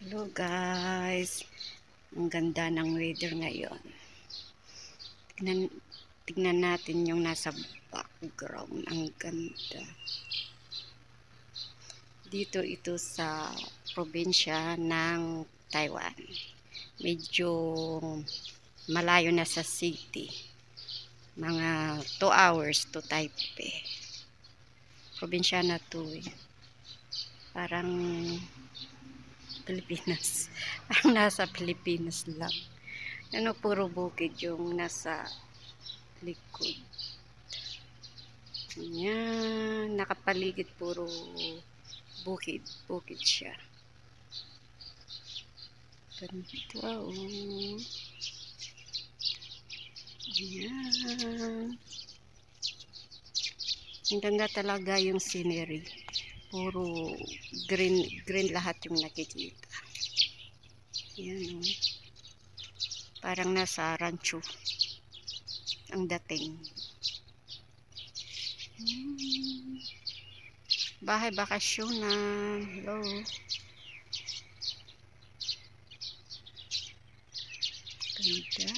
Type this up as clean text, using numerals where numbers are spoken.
Hello guys, ang ganda ng weather ngayon. Tignan natin yung nasa background. Ang ganda. Dito ito sa probinsya ng Taiwan. Medyo malayo na sa city. Mga 2 hours to Taipei. Probinsya na to eh. Parang Pilipinas. Parang nasa Pilipinas lang. Ano, puro bukid yung nasa likod. Yan, nakapaligid puro bukid. Bukid siya. Ganda oh. Yan. Ang ganda talaga yung scenery. Puro green lahat yung nakikita. Yan oh. Parang nasa rancho ang dating. Bahay bakasyonan. Hello. Ganda.